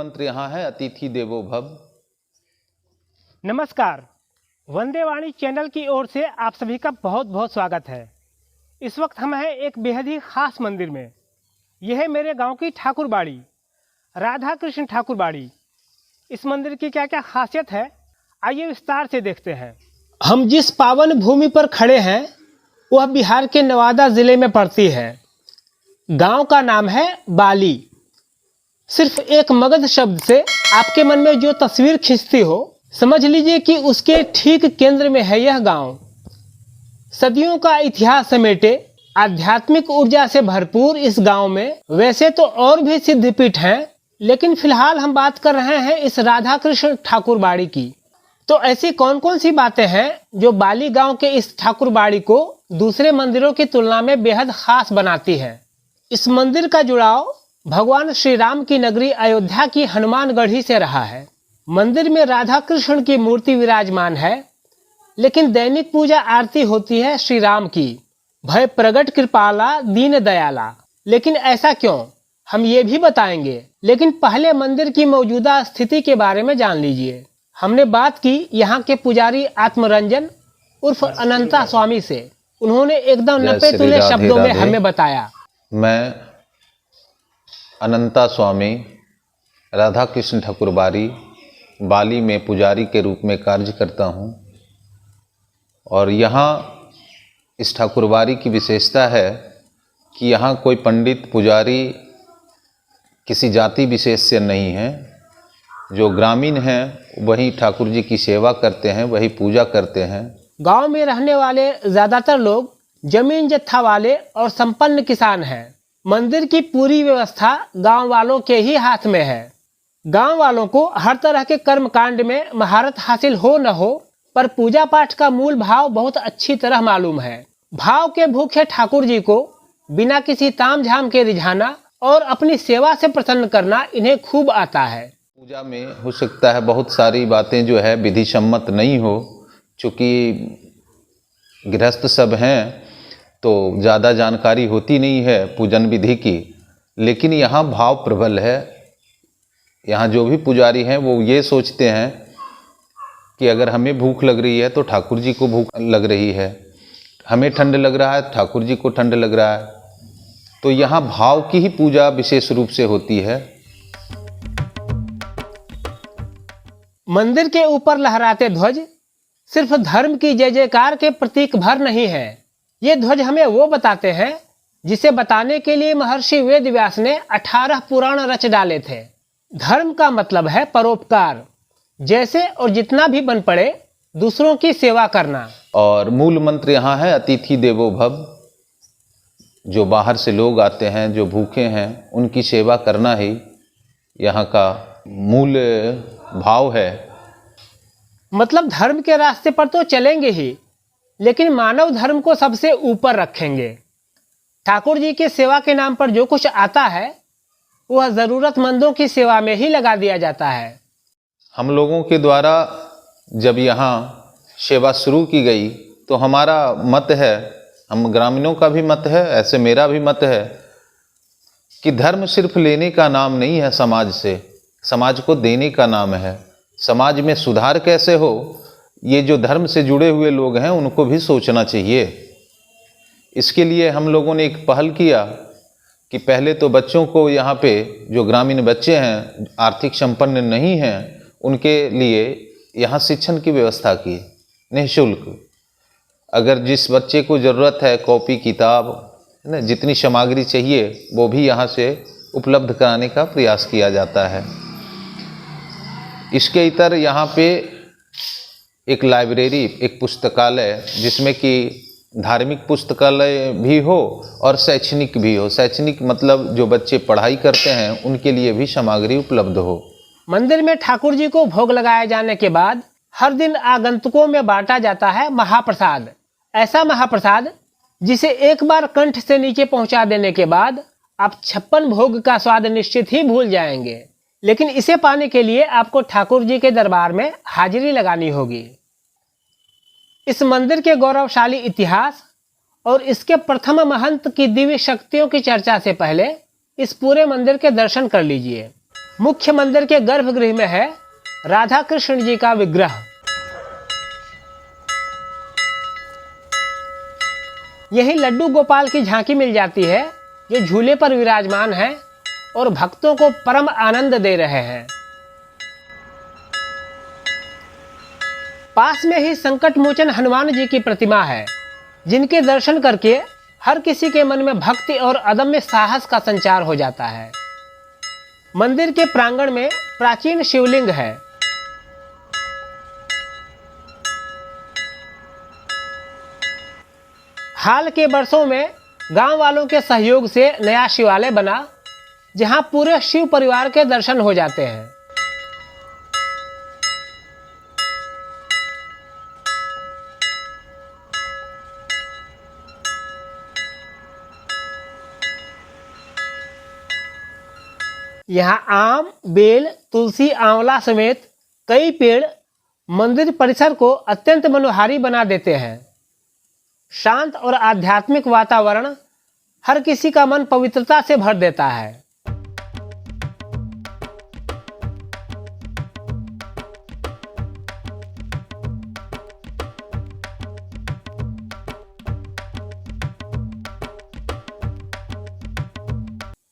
मंत्र यहाँ है, अतिथि देवो भव। नमस्कार, वंदे वाणी चैनल की ओर से आप सभी का बहुत बहुत स्वागत है। इस वक्त हम हैं एक बेहद ही खास मंदिर में। यह है मेरे गांव की ठाकुर बाड़ी, राधा कृष्ण ठाकुर बाड़ी। इस मंदिर की क्या क्या खासियत है, आइए विस्तार से देखते हैं। हम जिस पावन भूमि पर खड़े हैं वह बिहार के नवादा जिले में पड़ती है। गांव का नाम है बाली। सिर्फ एक मगध शब्द से आपके मन में जो तस्वीर खिंचती हो, समझ लीजिए कि उसके ठीक केंद्र में है यह गांव। सदियों का इतिहास समेटे आध्यात्मिक ऊर्जा से भरपूर इस गांव में वैसे तो और भी सिद्धपीठ हैं, लेकिन फिलहाल हम बात कर रहे हैं इस राधा कृष्ण ठाकुर बाड़ी की। तो ऐसी कौन कौन सी बातें हैं जो बाली गांव के इस ठाकुर बाड़ी को दूसरे मंदिरों की तुलना में बेहद खास बनाती है। इस मंदिर का जुड़ाव भगवान श्री राम की नगरी अयोध्या की हनुमानगढ़ी से रहा है। मंदिर में राधा कृष्ण की मूर्ति विराजमान है, लेकिन दैनिक पूजा आरती होती है श्री राम की। भय प्रगट कृपाला दीन दयाला। लेकिन ऐसा क्यों, हम ये भी बताएंगे। लेकिन पहले मंदिर की मौजूदा स्थिति के बारे में जान लीजिए। हमने बात की यहाँ के पुजारी आत्मरंजन उर्फ अनंता स्वामी से। उन्होंने एकदम नपे तुले शब्दों में हमें बताया। मैं अनंता स्वामी राधा कृष्ण ठाकुर बाली में पुजारी के रूप में कार्य करता हूँ। और यहाँ इस ठाकुरबाड़ी की विशेषता है कि यहाँ कोई पंडित पुजारी किसी जाति विशेष से नहीं है। जो ग्रामीण हैं वही ठाकुर जी की सेवा करते हैं, वही पूजा करते हैं। गांव में रहने वाले ज्यादातर लोग जमीन जत्था वाले और संपन्न किसान हैं। मंदिर की पूरी व्यवस्था गांव वालों के ही हाथ में है। गांव वालों को हर तरह के कर्म कांड में महारत हासिल हो न हो, पर पूजा पाठ का मूल भाव बहुत अच्छी तरह मालूम है। भाव के भूखे ठाकुर जी को बिना किसी ताम झाम के रिझाना और अपनी सेवा से प्रसन्न करना इन्हें खूब आता है। पूजा में हो सकता है बहुत सारी बातें जो है विधि सम्मत नहीं हो, चूँकि गृहस्थ सब हैं तो ज़्यादा जानकारी होती नहीं है पूजन विधि की। लेकिन यहाँ भाव प्रबल है। यहाँ जो भी पुजारी हैं वो ये सोचते हैं कि अगर हमें भूख लग रही है तो ठाकुर जी को भूख लग रही है, हमें ठंड लग रहा है ठाकुर जी को ठंड लग रहा है। तो यहाँ भाव की ही पूजा विशेष रूप से होती है। मंदिर के ऊपर लहराते ध्वज सिर्फ धर्म की जय जयकार के प्रतीक भर नहीं है। ये ध्वज हमें वो बताते हैं जिसे बताने के लिए महर्षि वेद व्यास ने 18 पुराण रच डाले थे। धर्म का मतलब है परोपकार, जैसे और जितना भी बन पड़े दूसरों की सेवा करना। और मूल मंत्र यहाँ है अतिथि देवो भव। जो बाहर से लोग आते हैं, जो भूखे हैं, उनकी सेवा करना ही यहाँ का मूल भाव है। मतलब धर्म के रास्ते पर तो चलेंगे ही, लेकिन मानव धर्म को सबसे ऊपर रखेंगे। ठाकुर जी की सेवा के नाम पर जो कुछ आता है वह जरूरतमंदों की सेवा में ही लगा दिया जाता है। हम लोगों के द्वारा जब यहाँ सेवा शुरू की गई तो हमारा मत है, हम ग्रामीणों का भी मत है, ऐसे मेरा भी मत है कि धर्म सिर्फ लेने का नाम नहीं है समाज से, समाज को देने का नाम है। समाज में सुधार कैसे हो, ये जो धर्म से जुड़े हुए लोग हैं उनको भी सोचना चाहिए। इसके लिए हम लोगों ने एक पहल किया कि पहले तो बच्चों को यहाँ पे जो ग्रामीण बच्चे हैं, आर्थिक संपन्न नहीं हैं, उनके लिए यहाँ शिक्षण की व्यवस्था की निःशुल्क। अगर जिस बच्चे को ज़रूरत है कॉपी किताब है ना, जितनी सामग्री चाहिए वो भी यहाँ से उपलब्ध कराने का प्रयास किया जाता है। इसके इतर यहाँ पे एक लाइब्रेरी, एक पुस्तकालय, जिसमें कि धार्मिक पुस्तकालय भी हो और शैक्षणिक भी हो। शैक्षणिक मतलब जो बच्चे पढ़ाई करते हैं उनके लिए भी सामग्री उपलब्ध हो। मंदिर में ठाकुर जी को भोग लगाए जाने के बाद हर दिन आगंतुकों में बांटा जाता है महाप्रसाद। ऐसा महाप्रसाद जिसे एक बार कंठ से नीचे पहुंचा देने के बाद आप 56 भोग का स्वाद निश्चित ही भूल जाएंगे। लेकिन इसे पाने के लिए आपको ठाकुर जी के दरबार में हाजिरी लगानी होगी। इस मंदिर के गौरवशाली इतिहास और इसके प्रथम महंत की दिव्य शक्तियों की चर्चा से पहले इस पूरे मंदिर के दर्शन कर लीजिए। मुख्य मंदिर के गर्भगृह में है राधा कृष्ण जी का विग्रह। यही लड्डू गोपाल की झांकी मिल जाती है, जो झूले पर विराजमान है और भक्तों को परम आनंद दे रहे हैं। पास में ही संकट मोचन हनुमान जी की प्रतिमा है, जिनके दर्शन करके हर किसी के मन में भक्ति और अदम्य साहस का संचार हो जाता है। मंदिर के प्रांगण में प्राचीन शिवलिंग है। हाल के वर्षों में गांव वालों के सहयोग से नया शिवालय बना, जहां पूरे शिव परिवार के दर्शन हो जाते हैं। यहाँ आम, बेल, तुलसी, आंवला समेत कई पेड़ मंदिर परिसर को अत्यंत मनोहारी बना देते हैं। शांत और आध्यात्मिक वातावरण हर किसी का मन पवित्रता से भर देता है।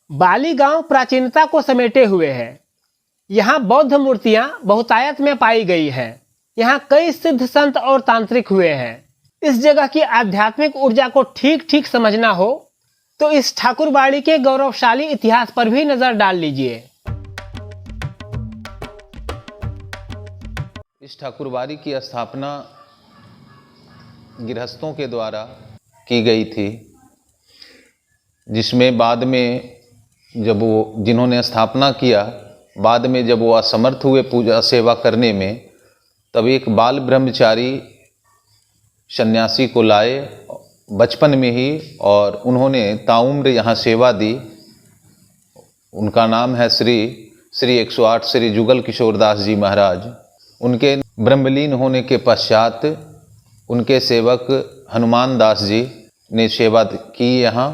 बाली गांव प्राचीनता को समेटे हुए है। यहाँ बौद्ध मूर्तियां बहुतायत में पाई गई है। यहाँ कई सिद्ध संत और तांत्रिक हुए हैं। इस जगह की आध्यात्मिक ऊर्जा को ठीक ठीक समझना हो तो इस ठाकुरबाड़ी के गौरवशाली इतिहास पर भी नजर डाल लीजिए। इस ठाकुरबाड़ी की स्थापना गृहस्थों के द्वारा की गई थी, जिसमें बाद में जब वो जिन्होंने स्थापना किया, बाद में जब वो असमर्थ हुए पूजा सेवा करने में, तब एक बाल ब्रह्मचारी सन्यासी को लाए बचपन में ही, और उन्होंने ताउम्र यहाँ सेवा दी। उनका नाम है श्री 108 श्री जुगल किशोर दास जी महाराज। उनके ब्रह्मलीन होने के पश्चात उनके सेवक हनुमान दास जी ने सेवा की यहाँ।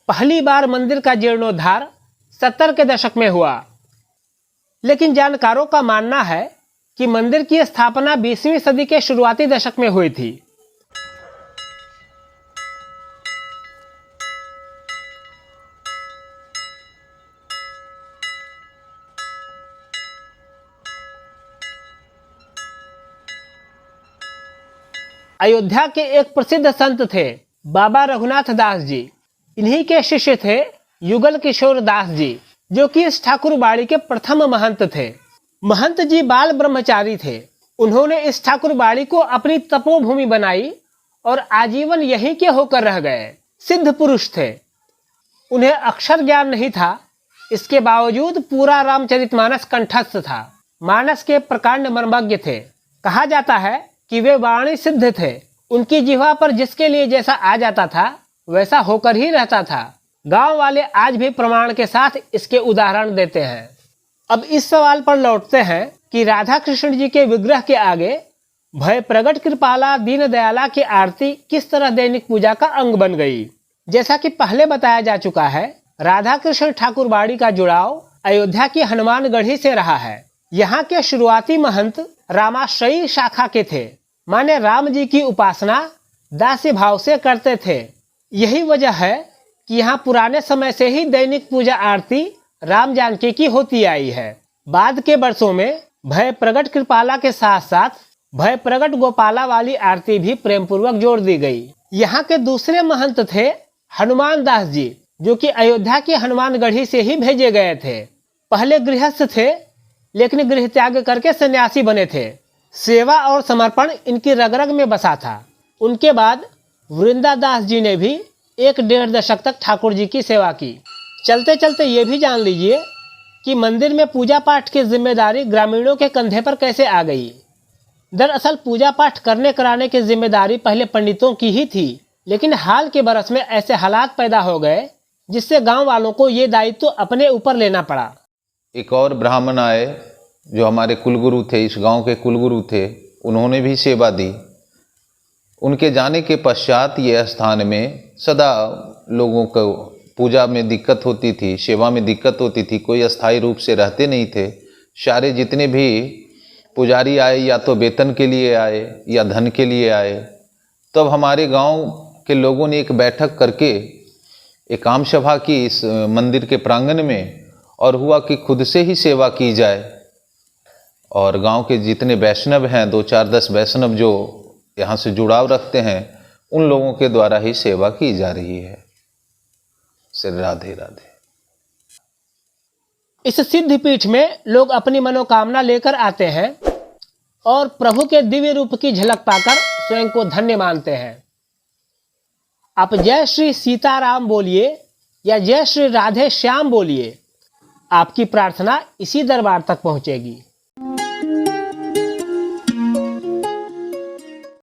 पहली बार मंदिर का जीर्णोद्धार 70 के दशक में हुआ, लेकिन जानकारों का मानना है कि मंदिर की स्थापना 20वीं सदी के शुरुआती दशक में हुई थी। अयोध्या के एक प्रसिद्ध संत थे बाबा रघुनाथ दास जी। इन्हीं के शिष्य थे युगल किशोर दास जी, जो कि इस ठाकुरबाड़ी के प्रथम महंत थे। महंत जी बाल ब्रह्मचारी थे। उन्होंने इस ठाकुरबाड़ी को अपनी तपोभूमि बनाई और आजीवन यहीं के होकर रह गए। सिद्ध पुरुष थे। उन्हें अक्षर ज्ञान नहीं था, इसके बावजूद पूरा रामचरितमानस कंठस्थ था। मानस के प्रकांड मर्मज्ञ थे। कहा जाता है कि वे वाणी सिद्ध थे। उनकी जिह्वा पर जिसके लिए जैसा आ जाता था वैसा होकर ही रहता था। गांव वाले आज भी प्रमाण के साथ इसके उदाहरण देते हैं। अब इस सवाल पर लौटते हैं कि राधा कृष्ण जी के विग्रह के आगे भय प्रगट कृपाला दीन दयाला की आरती किस तरह दैनिक पूजा का अंग बन गई। जैसा कि पहले बताया जा चुका है, राधा कृष्ण ठाकुरबाड़ी का जुड़ाव अयोध्या की हनुमानगढ़ी से रहा है। यहाँ के शुरुआती महंत रामाश्रयी शाखा के थे, माने राम जी की उपासना दास्य भाव से करते थे। यही वजह है कि यहाँ पुराने समय से ही दैनिक पूजा आरती राम जानकी की होती आई है। बाद के वर्षों में भय प्रगट कृपाला के साथ साथ भय प्रगट गोपाला वाली आरती भी प्रेम पूर्वक जोड़ दी गई। यहाँ के दूसरे महंत थे हनुमान दास जी, जो कि अयोध्या की हनुमानगढ़ी से ही भेजे गए थे। पहले गृहस्थ थे, लेकिन गृह त्याग करके सन्यासी बने थे। सेवा और समर्पण इनकी रग रग में बसा था। उनके बाद वृंदादास जी ने भी 1-1.5 दशक तक ठाकुर जी की सेवा की। चलते चलते ये भी जान लीजिए कि मंदिर में पूजा पाठ की जिम्मेदारी ग्रामीणों के कंधे पर कैसे आ गई। दरअसल पूजा पाठ करने कराने की जिम्मेदारी पहले पंडितों की ही थी, लेकिन हाल के बरस में ऐसे हालात पैदा हो गए जिससे गांव वालों को ये दायित्व अपने ऊपर लेना पड़ा। एक और ब्राह्मण आए जो हमारे कुलगुरु थे, इस गांव के कुलगुरु थे, उन्होंने भी सेवा दी। उनके जाने के पश्चात ये स्थान में सदा लोगों को पूजा में दिक्कत होती थी, सेवा में दिक्कत होती थी, कोई अस्थायी रूप से रहते नहीं थे। सारे जितने भी पुजारी आए या तो वेतन के लिए आए या धन के लिए आए। तब हमारे गांव के लोगों ने एक बैठक करके एक आम सभा की इस मंदिर के प्रांगण में, और हुआ कि खुद से ही सेवा की जाए। और गांव के जितने वैष्णव हैं, 2-4-10 वैष्णव जो यहाँ से जुड़ाव रखते हैं, उन लोगों के द्वारा ही सेवा की जा रही है। श्री राधे राधे। इस सिद्ध पीठ में लोग अपनी मनोकामना लेकर आते हैं और प्रभु के दिव्य रूप की झलक पाकर स्वयं को धन्य मानते हैं। आप जय श्री सीताराम बोलिए या जय श्री राधे श्याम बोलिए, आपकी प्रार्थना इसी दरबार तक पहुंचेगी।